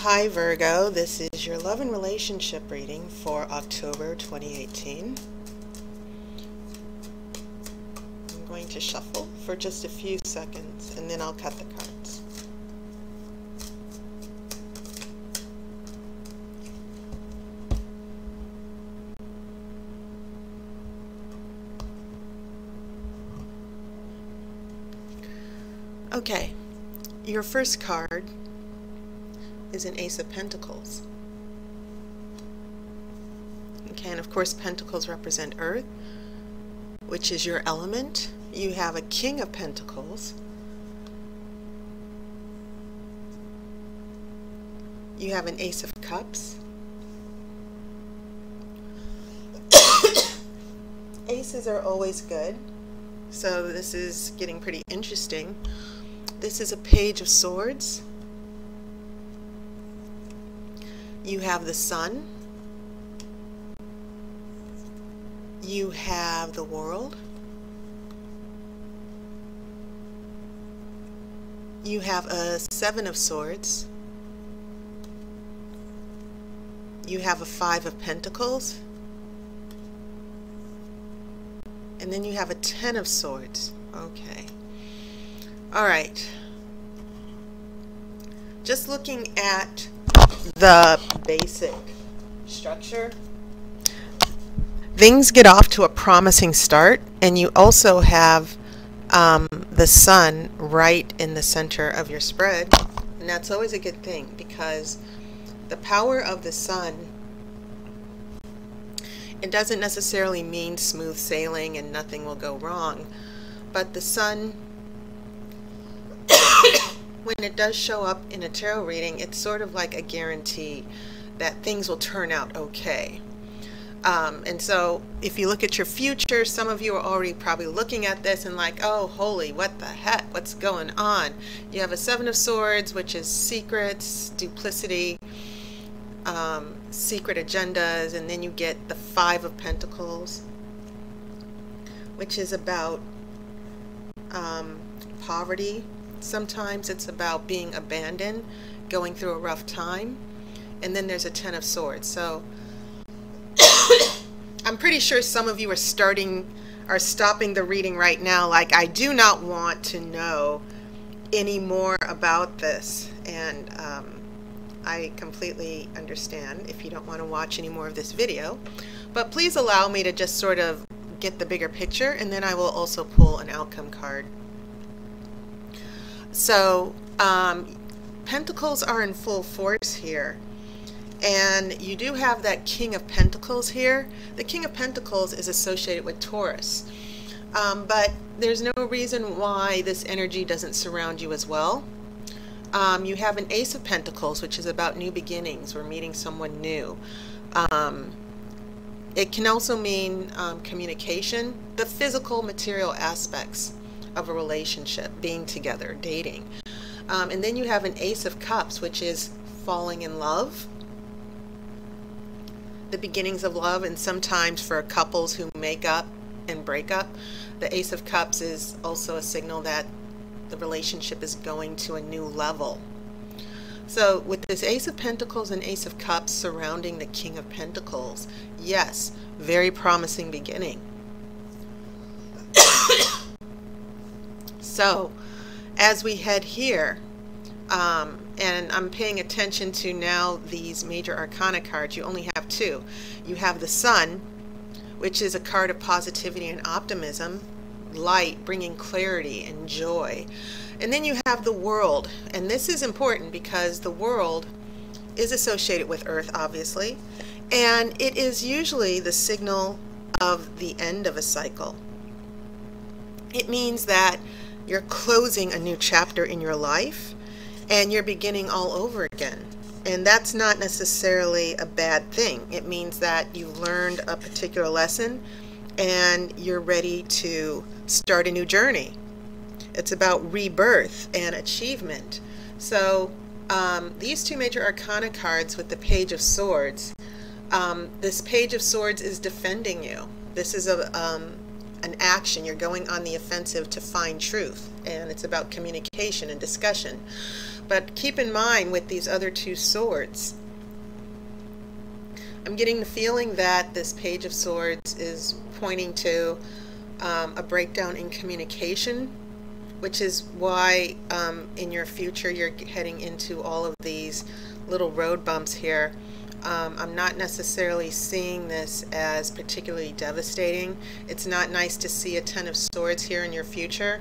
Hi Virgo, this is your love and relationship reading for October 2018. I'm going to shuffle for just a few seconds and then I'll cut the cards. Okay, your first card is an Ace of Pentacles. Okay, and of course Pentacles represent Earth, which is your element. You have a King of Pentacles. You have an Ace of Cups. Aces are always good, so this is getting pretty interesting. This is a Page of Swords. You have the Sun. You have the World. You have a Seven of Swords. You have a Five of Pentacles. And then you have a Ten of Swords. Okay. All right. Just looking at the basic structure, things get off to a promising start, and you also have the Sun right in the center of your spread, and that's always a good thing because the power of the Sun, it doesn't necessarily mean smooth sailing and nothing will go wrong, but the Sun, when it does show up in a tarot reading, it's sort of like a guarantee that things will turn out okay. And so if you look at your future, some of you are already probably looking at this and like, oh, holy, what the heck? What's going on? You have a Seven of Swords, which is secrets, duplicity, secret agendas, and then you get the Five of Pentacles, which is about poverty. Sometimes it's about being abandoned, going through a rough time, and then there's a Ten of Swords. So I'm pretty sure some of you are stopping the reading right now like, I do not want to know any more about this, and I completely understand if you don't want to watch any more of this video, but please allow me to just sort of get the bigger picture, and then I will also pull an outcome card. So Pentacles are in full force here, and you do have that King of Pentacles here. The King of Pentacles is associated with Taurus, but there's no reason why this energy doesn't surround you as well. You have an Ace of Pentacles, which is about new beginnings or meeting someone new. It can also mean communication, the physical, material aspects of a relationship, being together, dating. And then you have an Ace of Cups, which is falling in love, the beginnings of love. And sometimes for couples who make up and break up, the Ace of Cups is also a signal that the relationship is going to a new level. So with this Ace of Pentacles and Ace of Cups surrounding the King of Pentacles, yes, very promising beginning. So as we head here, and I'm paying attention to now these major arcana cards, you only have two. You have the Sun, which is a card of positivity and optimism, light, bringing clarity and joy. And then you have the World, and this is important because the World is associated with Earth, obviously, and it is usually the signal of the end of a cycle. It means that you're closing a new chapter in your life and you're beginning all over again. And that's not necessarily a bad thing. It means that you've learned a particular lesson and you're ready to start a new journey. It's about rebirth and achievement. So these two major arcana cards with the Page of Swords, this Page of Swords is defending you. This is an action. You're going on the offensive to find truth, and it's about communication and discussion. But keep in mind with these other two swords, I'm getting the feeling that this Page of Swords is pointing to a breakdown in communication, which is why in your future you're heading into all of these little road bumps here. I'm not necessarily seeing this as particularly devastating. It's not nice to see a Ten of Swords here in your future,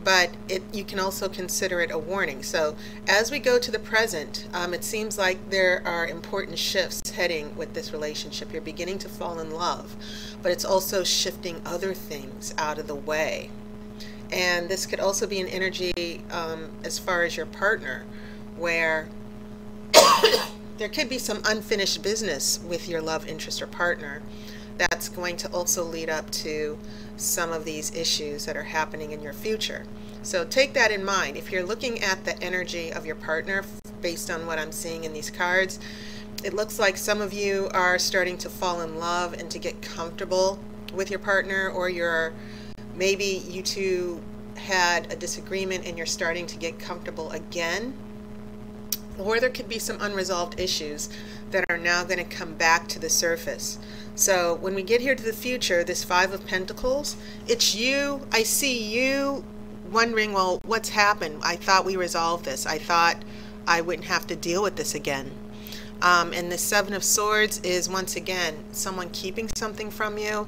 but you can also consider it a warning. So as we go to the present, it seems like there are important shifts heading with this relationship. You're beginning to fall in love, but it's also shifting other things out of the way. And this could also be an energy as far as your partner, where there could be some unfinished business with your love interest or partner that's going to also lead up to some of these issues that are happening in your future. So take that in mind. If you're looking at the energy of your partner based on what I'm seeing in these cards, it looks like some of you are starting to fall in love and to get comfortable with your partner, or maybe you two had a disagreement and you're starting to get comfortable again. Or there could be some unresolved issues that are now going to come back to the surface. So when we get here to the future, this Five of Pentacles, it's you. I see you wondering, well, what's happened? I thought we resolved this. I thought I wouldn't have to deal with this again. And the Seven of Swords is, once again, someone keeping something from you.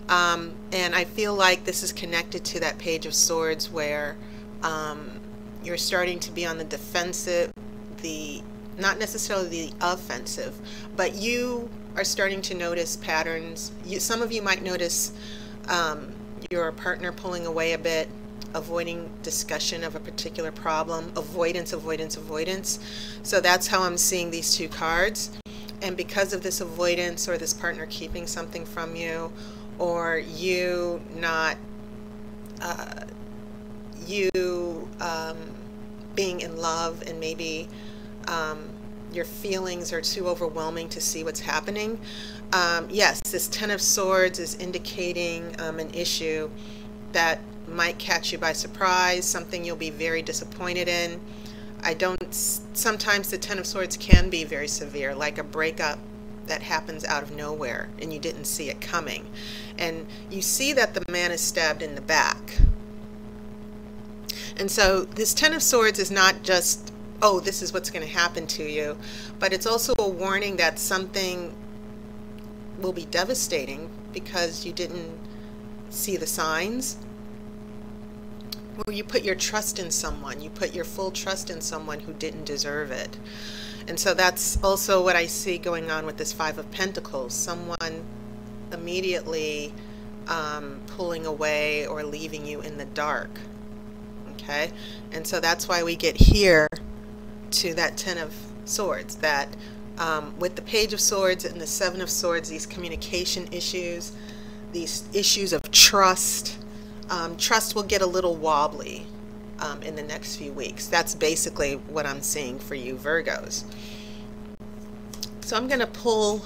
And I feel like this is connected to that Page of Swords where you're starting to be on the defensive, not necessarily the offensive, but you are starting to notice patterns. Some of you might notice your partner pulling away a bit, avoiding discussion of a particular problem, avoidance. So that's how I'm seeing these two cards. And because of this avoidance, or this partner keeping something from you, or you not being in love, and maybe your feelings are too overwhelming to see what's happening. Yes, this Ten of Swords is indicating an issue that might catch you by surprise, something you'll be very disappointed in. Sometimes the Ten of Swords can be very severe, like a breakup that happens out of nowhere and you didn't see it coming. And you see that the man is stabbed in the back. And so this Ten of Swords is not just, oh, this is what's going to happen to you, but it's also a warning that something will be devastating because you didn't see the signs, or you put your trust in someone, you put your full trust in someone who didn't deserve it. And so that's also what I see going on with this Five of Pentacles, someone immediately pulling away or leaving you in the dark. Okay, and so that's why we get here to that Ten of Swords, that with the Page of Swords and the Seven of Swords, these communication issues, these issues of trust, trust will get a little wobbly in the next few weeks. That's basically what I'm seeing for you Virgos. So I'm going to pull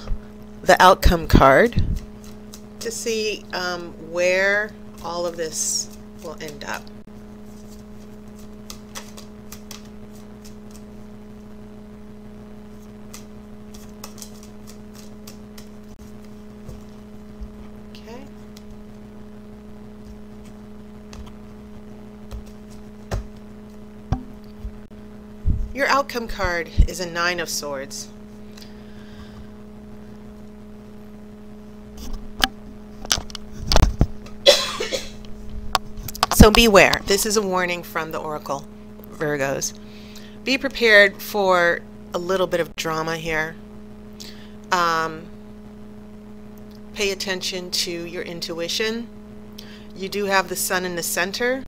the outcome card to see where all of this will end up. Your outcome card is a Nine of Swords. So beware. This is a warning from the Oracle, Virgos. Be prepared for a little bit of drama here. Pay attention to your intuition. You do have the Sun in the center.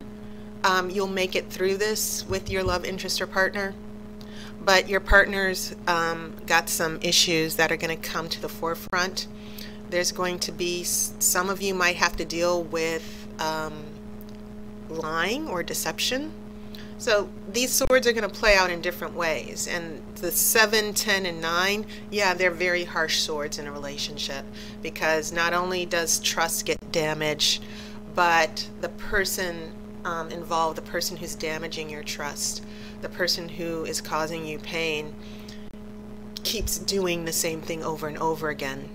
You'll make it through this with your love interest or partner. But your partner's got some issues that are going to come to the forefront. There's going to be, some of you might have to deal with lying or deception. So these swords are going to play out in different ways. And the 7, 10, and 9, yeah, they're very harsh swords in a relationship, because not only does trust get damaged, but the person involve the person who's damaging your trust, the person who is causing you pain, keeps doing the same thing over and over again.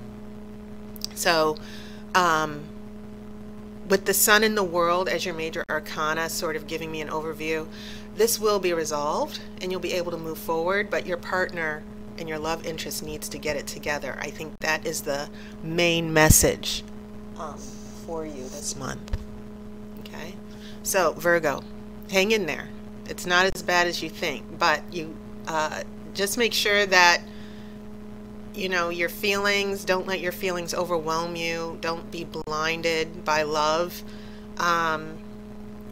So, with the sun in the world as your major arcana sort of giving me an overview, this will be resolved and you'll be able to move forward, but your partner and your love interest needs to get it together. I think that is the main message for you this month. Okay? So, Virgo, hang in there. It's not as bad as you think, but you just make sure that your feelings, don't let your feelings overwhelm you. Don't be blinded by love.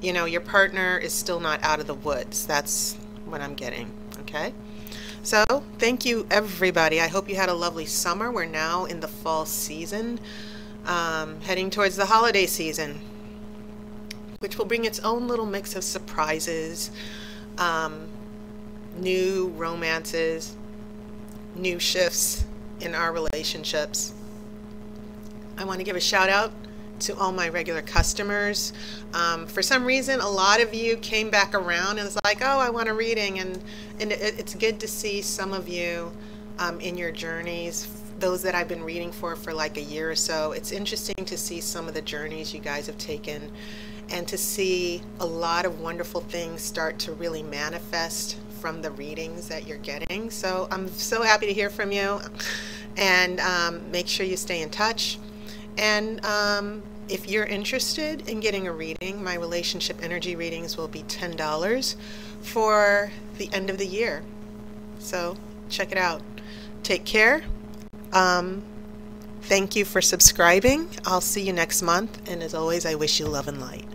Your partner is still not out of the woods. That's what I'm getting. Okay? So, thank you, everybody. I hope you had a lovely summer. We're now in the fall season, heading towards the holiday season, which will bring its own little mix of surprises, new romances, new shifts in our relationships. I want to give a shout out to all my regular customers. For some reason, a lot of you came back around and was like, oh, I want a reading, and it's good to see some of you in your journeys, those that I've been reading for like a year or so. It's interesting to see some of the journeys you guys have taken and to see a lot of wonderful things start to really manifest from the readings that you're getting. So I'm so happy to hear from you, and make sure you stay in touch. And if you're interested in getting a reading, my relationship energy readings will be $10 for the end of the year. So check it out. Take care. Thank you for subscribing. I'll see you next month. And as always, I wish you love and light.